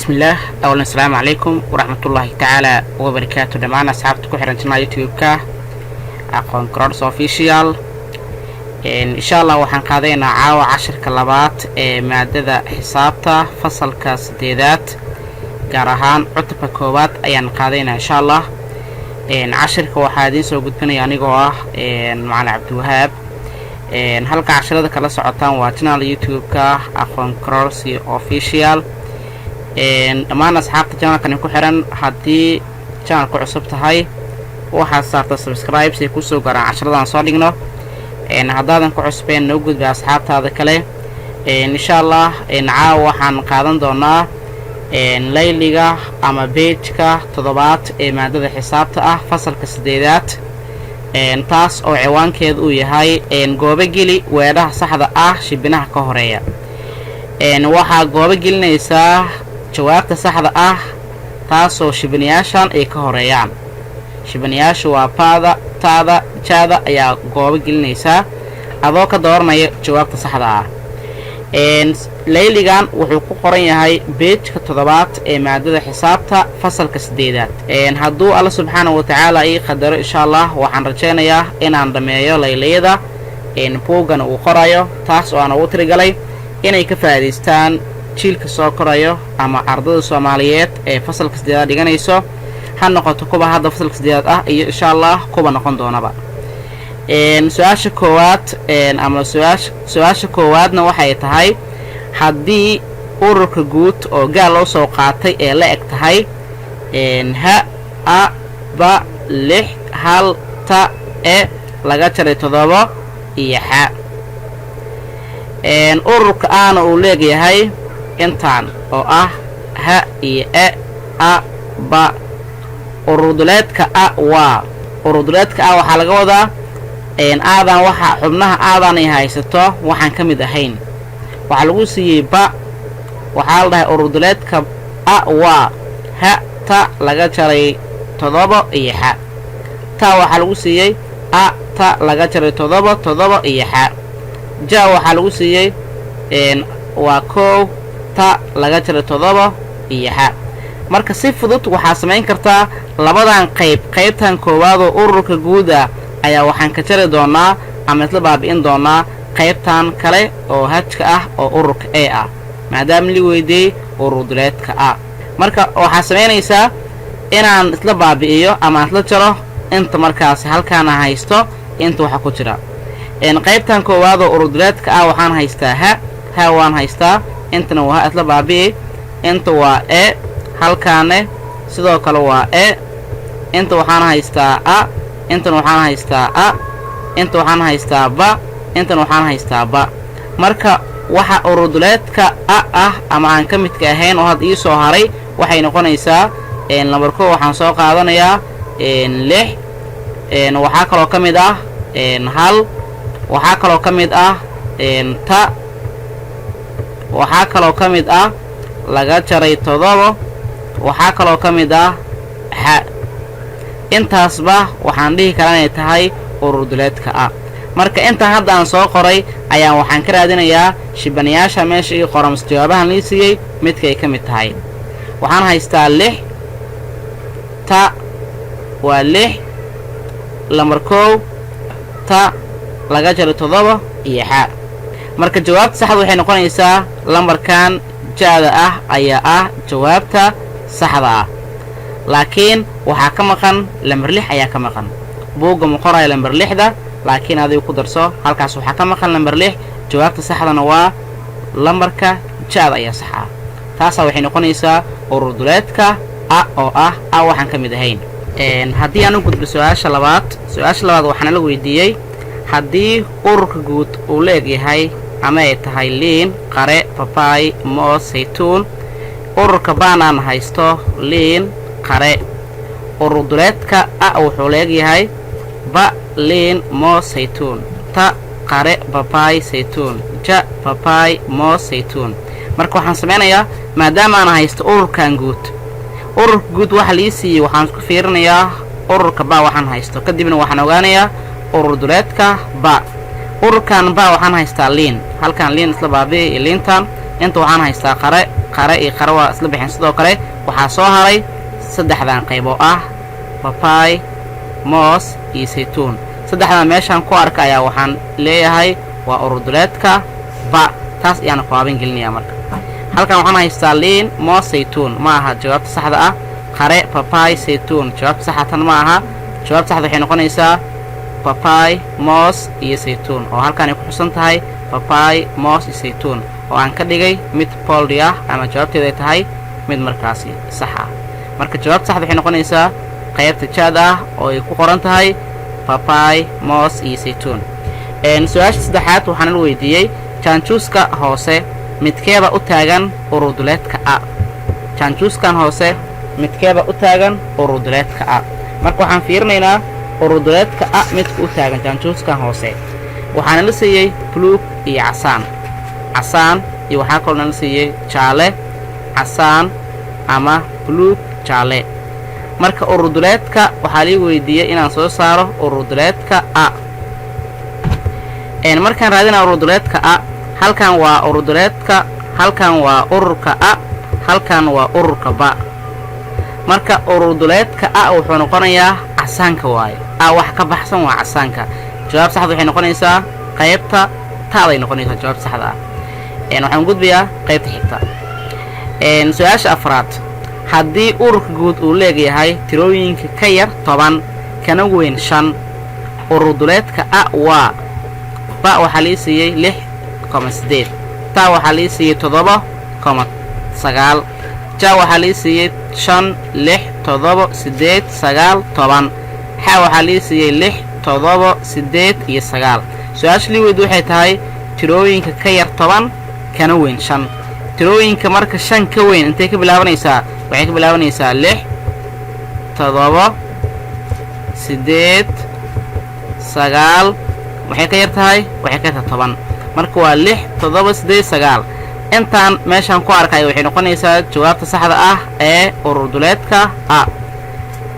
بسم الله. أولا السلام عليكم ورحمة الله تعالى وبركاته. دمان أصحابتك وحرنتنا يوتيوب أقوم كرارس أوفيشيال إن شاء الله وحن قادينا عاو 10 كلابات مادة حسابتا فصل كاسديدات قارهان عطبة كوبات أيان قادينا إن شاء الله إن 10 كوحادين سو قدبنا يعني قواه معنا عبد الوهاب إن هلقا 10 كلا سعطان واتنا اليوتيوب أقوم كرارس أوفيشيال dhammaan asxaabta channelkan ku xiran hadii channelku cusub tahay waxa saarta subscribe si ku soo gaaraan casharadan soo dhigno hadaadan ku cusbeen noo gudba asxaabtaada kale insha Allah caawa waxaan qaadan doonaa layliga ama page-ka toddobaad ee maadada xisaabta ah fasalka 8aad taas oo ciwaankeedu uu yahay goobo geli weedhaha saxda ah shibinaha ka horeeya waxa goobo gelinaysaa jawaabta saxda ah taasoo shibinayaashan ay ka horeeyaan shibinayaashu waa paada taada jaada ayaa goobo gelinaysaa adoo ka dooranaya jawaabta saxda ah layligan wuxuu ku qoran yahay page-ka toddobaad ee maadada xisaabta fasalka 8aad hadduu alla subxaanahu wa tacaala ii qadaro insha Allah waxaan rajaynayaa inaan dhameeyo layliyada buuggan uu qorayo taas oo aan ugu tirigalay inay ka faa'iideystaan jiilka soo korayo ama ardayda Soomaaliyeed ee fasalka 8aad dhiganayso ha noqoto kuba hadda fasalka 8aad ah iyo insha Allah kuba noqon doonaba su'aasha koowaad ama su'aasha koowaadna waxay tahay haddii ururka guud oo gaal loo soo qaatay ee la eg tahay ha a ba lix hal ta e laga jaray 7 iyo xa ururka aana uu leeyahay intaan oo ah ha iyo e a ba uruduleedka a waa uruduleedka a waxa laga wadaa aadan waxa xubnaha aadan ay haysato waxaan ka mid ahayn waxa lagu siiyay ba waxa la dhahay uruduleedka a waa ha ta laga jaray 7 iyo xa ta waxa lagu siiyay a ta laga jaray 7 iyo xa ja waxa lagu siiyay waa koow ta laga jaray 7 iyo xa marka si fudud waxa sameyn kartaa labadan qaybtan koowaad oo ururka guuda ayaa waxaan ka jari doonaa ama isla baabi'in doonaa qaybtan kale oo hajka ah oo ururka A ah maadaama li weydii uruduleedka A marka waxa sameynaysaa inaan isla baabi'iyo ama isla jaro inta markaas halkaan haysto inta waxa ku jira qaybtan koowaad oo uruduleedka A waxaan haystaa ha waan haystaa intana waa isla baabi'i inta waa e halkaane sidoo kale waa e inta waxaan haystaa a intana waxaan haystaa a inta waxaan haystaa ba intana waxaan haystaa ba marka waxa uruduleedka a ah ama aan ka midka ahayn oo had ii soo haray waxay noqonaysaa number 1 waxaan soo qaadanayaa 6 waxa kale oo kamid ah hal waxa kale oo kamid ah ta waxa kale oo kamid ah laga jaray 7 waxa kale oo kamid ah xa intaasba waxaan dhihi karaa inay tahay uruduleedka A marka inta hadda aan soo qoray ayaa waxaan ka raadinayaa shibanayaasha meesha ii qoran jawaabahan la siiyay midkay ka mid tahay waxaan haystaa 6 ta waa 6 lambar 1 ta laga jaray 7 iyo xa marka jawaabta saxda waxay noqonaysaa lambarkan jaada ah ayaa ah jawaabta saxda ah laakiin waxa ka maqan lambar 6 ayaa ka maqan buugga ma qoray lambar 6da laakiin adigu ku darso halkaas waxa ka maqan lambar 6 jawaabta saxdana waa lambarka jaada ayaa sax ah taas waxay noqonaysaa uruduleedka a oo ah a waxaan ka mid ahayn haddii aan u gudbo su'aasha labaad waxaan la weydiiyay haddii ururka guud uu leeyahay ama ay tahay liin qare papay moos saytuun ururka baanaan haysto liin qare uruduleedka a wuxuu leeyahay ba liin moos saytuun ta qare papay saytuun ja papay moos saytuun marka waxaan sameynayaa maadaama aan haysto ururkan guud waxa la siiyay waxaan ku fiirinayaa ururka ba waxaan haysto kadibna waxaan ogaanayaa uruduleedka ba ururkan ba waxaan haystaa liin halkan liin isla baabi'ay liintan inta waxaan haystaa qare iyo qare waa isla bixin sidoo kale waxaa soo haray saddexdan qayb oo ah papay moos iyo saytuun saddexdan meeshaan ku arka ayaa waxaan leeyahay waa uruduleedka ba taas ayaan ku haabin gelinayaa marka halkan waxaan haystaa liin moos saytuun ma aha jawaabta saxda ah qare papay saytuun jawaabta saxatan ma aha jawaabta saxda waxay noqonaysaa papay moos iyo saytuun oo halkan ay ku xusan tahay papay moos iyo saytuun oo aan ka dhigay mid boldi ah ama jawaabteedu ay tahay mid markaasi sax ah marka jawaabta saxda waxay noqonaysaa qaybta jaad ah oo ay ku qoran tahay papay moos iyo saytuun su-aasha saddexaad waxaan la weydiiyey jaanjuuska hoose midkeeba u taagan uruduleedka a jaanjuuskan hoose midkeeba u taagan uruduleedka a marka waxaan fiirinaynaa uruduleedka a midka u taagan jaanjuuskan hoose waxaana la siiyey buluug iyo casaan iyo waxaa kaloo nala siiyey jaale casaan ama buluug jaale marka uruduleedka waxaa lii weydiiyey inaan soo saaro uruduleedka a markaan raadinaa uruduleedka a halkan waa uruduleedka halkan waa ururka a halkan waa ururka ba marka uruduleedka a wuxuu noqonayaa casaanka waaye a wax ka baxsan waa casaanka jawaab saxda waxay noqonaysaa qaybta taaday noqonaysaa jawaab saxda ah waxaan gudbayaa qaybta xigta su-aasha afraad haddii ururka guud uu leegayahay tirooyinka ka yar 10 kana weyn 5 uruduleedka a waa ba waxaa lii siiyey 6,8 taa waxaa lii siiyey 7,9 ja waxaa lii siiyey 5 6 7 8 9 10 xa waxaa lii siiyey 6 7 8 iyo 9 su-aasha lii weydu waxay tahay tirooyinka ka yar 10 kana weyn 5 tirooyinka marka 5 ka weyn intay ka bilaabanaysaa waxay ka bilaabanaysaa 6 7 8 9 waxay ka yar tahay waxay ka tahay 10 marka waa 6 7 8 9 intaan meeshaan ku arkay waxay noqonaysaa jawaabta saxda ah ee uruduleedka a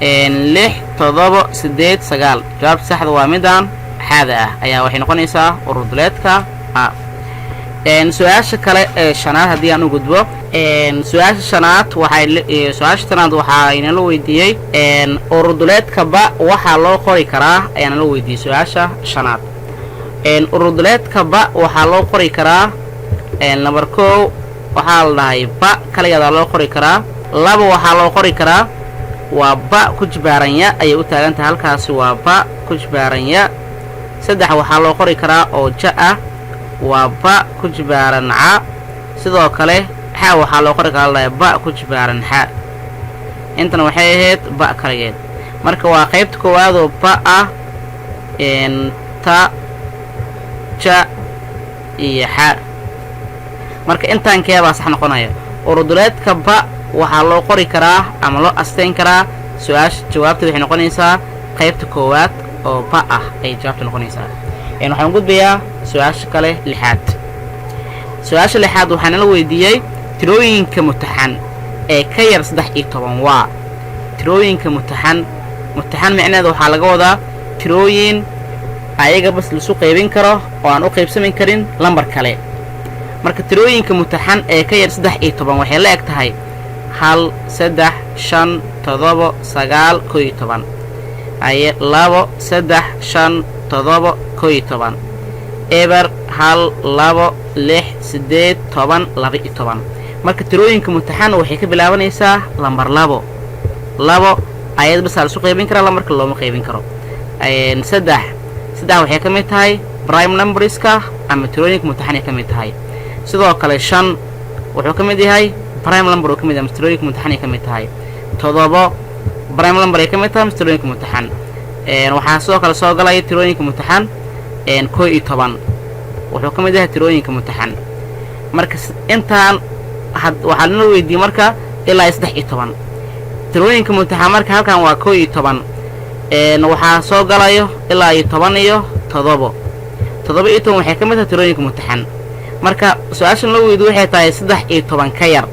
6 7 8 9 jawaabta saxda waa midaan xaada ah ayaa waxay noqonaysaa uruduleedka a su-aasha kale ee shanaad haddii aan u gudbo su-aasha shanaad waxaa inala weydiiyey uruduleedka ba waxaa loo qori karaa ayaana la weydiiyey su-aasha shanaad uruduleedka ba waxaa loo qori karaa number 1 waxaa la dhahay ba kaligeeda loo qori karaa 2 waxaa loo qori karaa waa ba ku jibaaranya ayay u taagan tahay halkaasi waa ba ku jibaaranya 3 waxaa loo qori karaa oo ja ah waa ba ku jibaaran ca sidoo kale xa waxaa loo qori karaa ba ku jibaaran xa intana waxay ahayd ba kaligeed marka waa qaybta koowaad oo ba ah ta ja iyo xa marka intaan keebaa sax noqonaya uruduleedka ba waxaa loo qori karaa ama loo asteyn karaa su-aasha jawaabta waxay noqonaysaa qaybta koowaad oo ba ah ay jawaabta noqonaysaa waxaan gudbayaa su-aasha kale lixaad su-aasha lixaad waxaana la weydiiyey tirooyinka mutaxan ee ka yar 13 waa tirooyinka mutaxan micnaheeda waxaa laga wadaa tirooyin ayaga bas lasu qaybin karo oo aan u qaybsamin karin lambar kale marka tirooyinka mutaxan ee ka yar 13 waxay la eg tahay 1 3 5 7 9 11 ay 2 3 5 7 11 eber 1 2 6 8 10 12 marka tirooyinka mutaxan waxay ka bilaabanaysaa lambar 2 ayad bas la soo qaybin kara lambarka looma qaybin karo 3 waxay ka mid tahay prime numberska ama tirooyinka mutaxan ay ka mid tahay sidoo kale 5 wuxuu ka mid yahay prime number oo ka mid ah tirooyinka mutaxan ay ka mid tahay 7 prime number ay ka mid tahay tirooyinka mutaxan waxaa sidoo kale soo galay tirooyinka mutaxan 11 wuxuu ka mid yahay tirooyinka mutaxan marka intaan waxaa la weydiiyey marka ilaa 13 tirooyinka mutaxan marka halkan waa 11 waxaa soo galayo ilaa 10 iyo 7 waxay ka mid tahay tirooyinka mutaxan marka su-aashan la weydiiyey waxay tahay 13 ka yar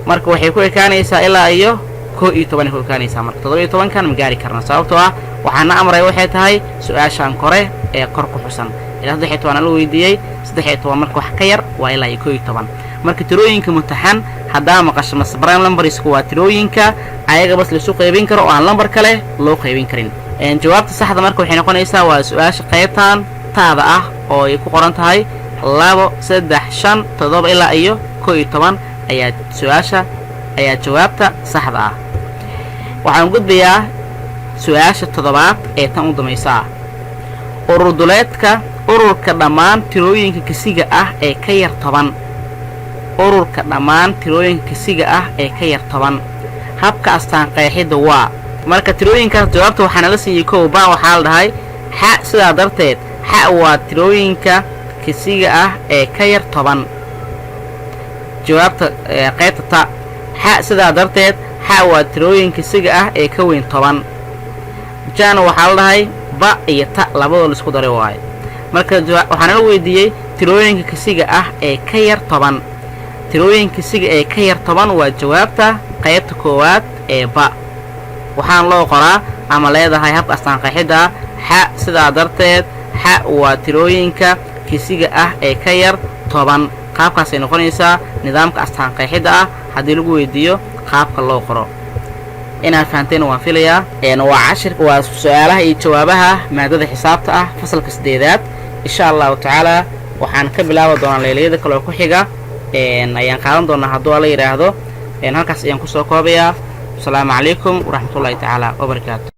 marka waxay ku ekaanaysaa ilaa iyo 11 ku ekaanaysaa marka 17 kan ma gaari karna sababtoo ah waxaana amray waxay tahay su-aashan kore ee kor ku xusan ilaa 13 la weydiiyay 13 marka wax ka yar waa ilaa 11 marka tirooyinka mutaxan hadaa maqasho mas prime numbers waa tirooyinka ayaga bas la soo qaybin karo oo aan number kale loo qaybin karin jawaabta saxda marka waxay noqonaysaa waa su'aasha qaybtan taada ah oo ay ku qoran tahay 2 3 5 7 ilaa iyo 11 ayaa su'aasha ayaa jawaabta saxda ah waxaan gudbiyaa su'aasha 7 ee tan u dameysa ururduleedka ururka dhammaan tirooyinka kisiga ah ee ka yar 10 ururka dhammaan tirooyinka kisiga ah ee ka yar 10 habka astaan qeexida waa marka tirooyinkaas jawaabta waxaana la siiyay koow baa waxa la dhahay xa sida darteed xa waa tirooyinka kisiga ah ee ka yar 10 jawaabta qaybta ta xa sida darteed xa waa tirooyinka kisiga ah ee ka weyn 10 jana waxa la dhahay ba iyo ta labadooda isku daray waay marka waxaana la weydiiyay tirooyinka kisiga ah ee ka yar 10 tirooyinka kisiga ee ka yar 10 waa jawaabta qaybta koowaad ee ba waxaan loo qoraa ama leedahay hab astaan qeexida xa sida darteed xa waa tirooyinka kisiga ah ee ka yar 10 qaabkaas ay noqonaysaa nidaamka astaan qeexida ah hadii lagu weydiiyo qaabka loo qoro inaad fahanteen waan filayaa waa cashirka waa su'aalaha iyo jawaabaha maadada xisaabta ah fasalka 8aad insha Allah ta'ala waxaan ka bilaabi doonaa leeliyada kale oo ku xiga ayaan qaadan doonaa haddii la yiraahdo halkaas ayaan ku soo koobayaa. Assalamu alaykum wa rahmatullahi ta'ala wa barakatuh.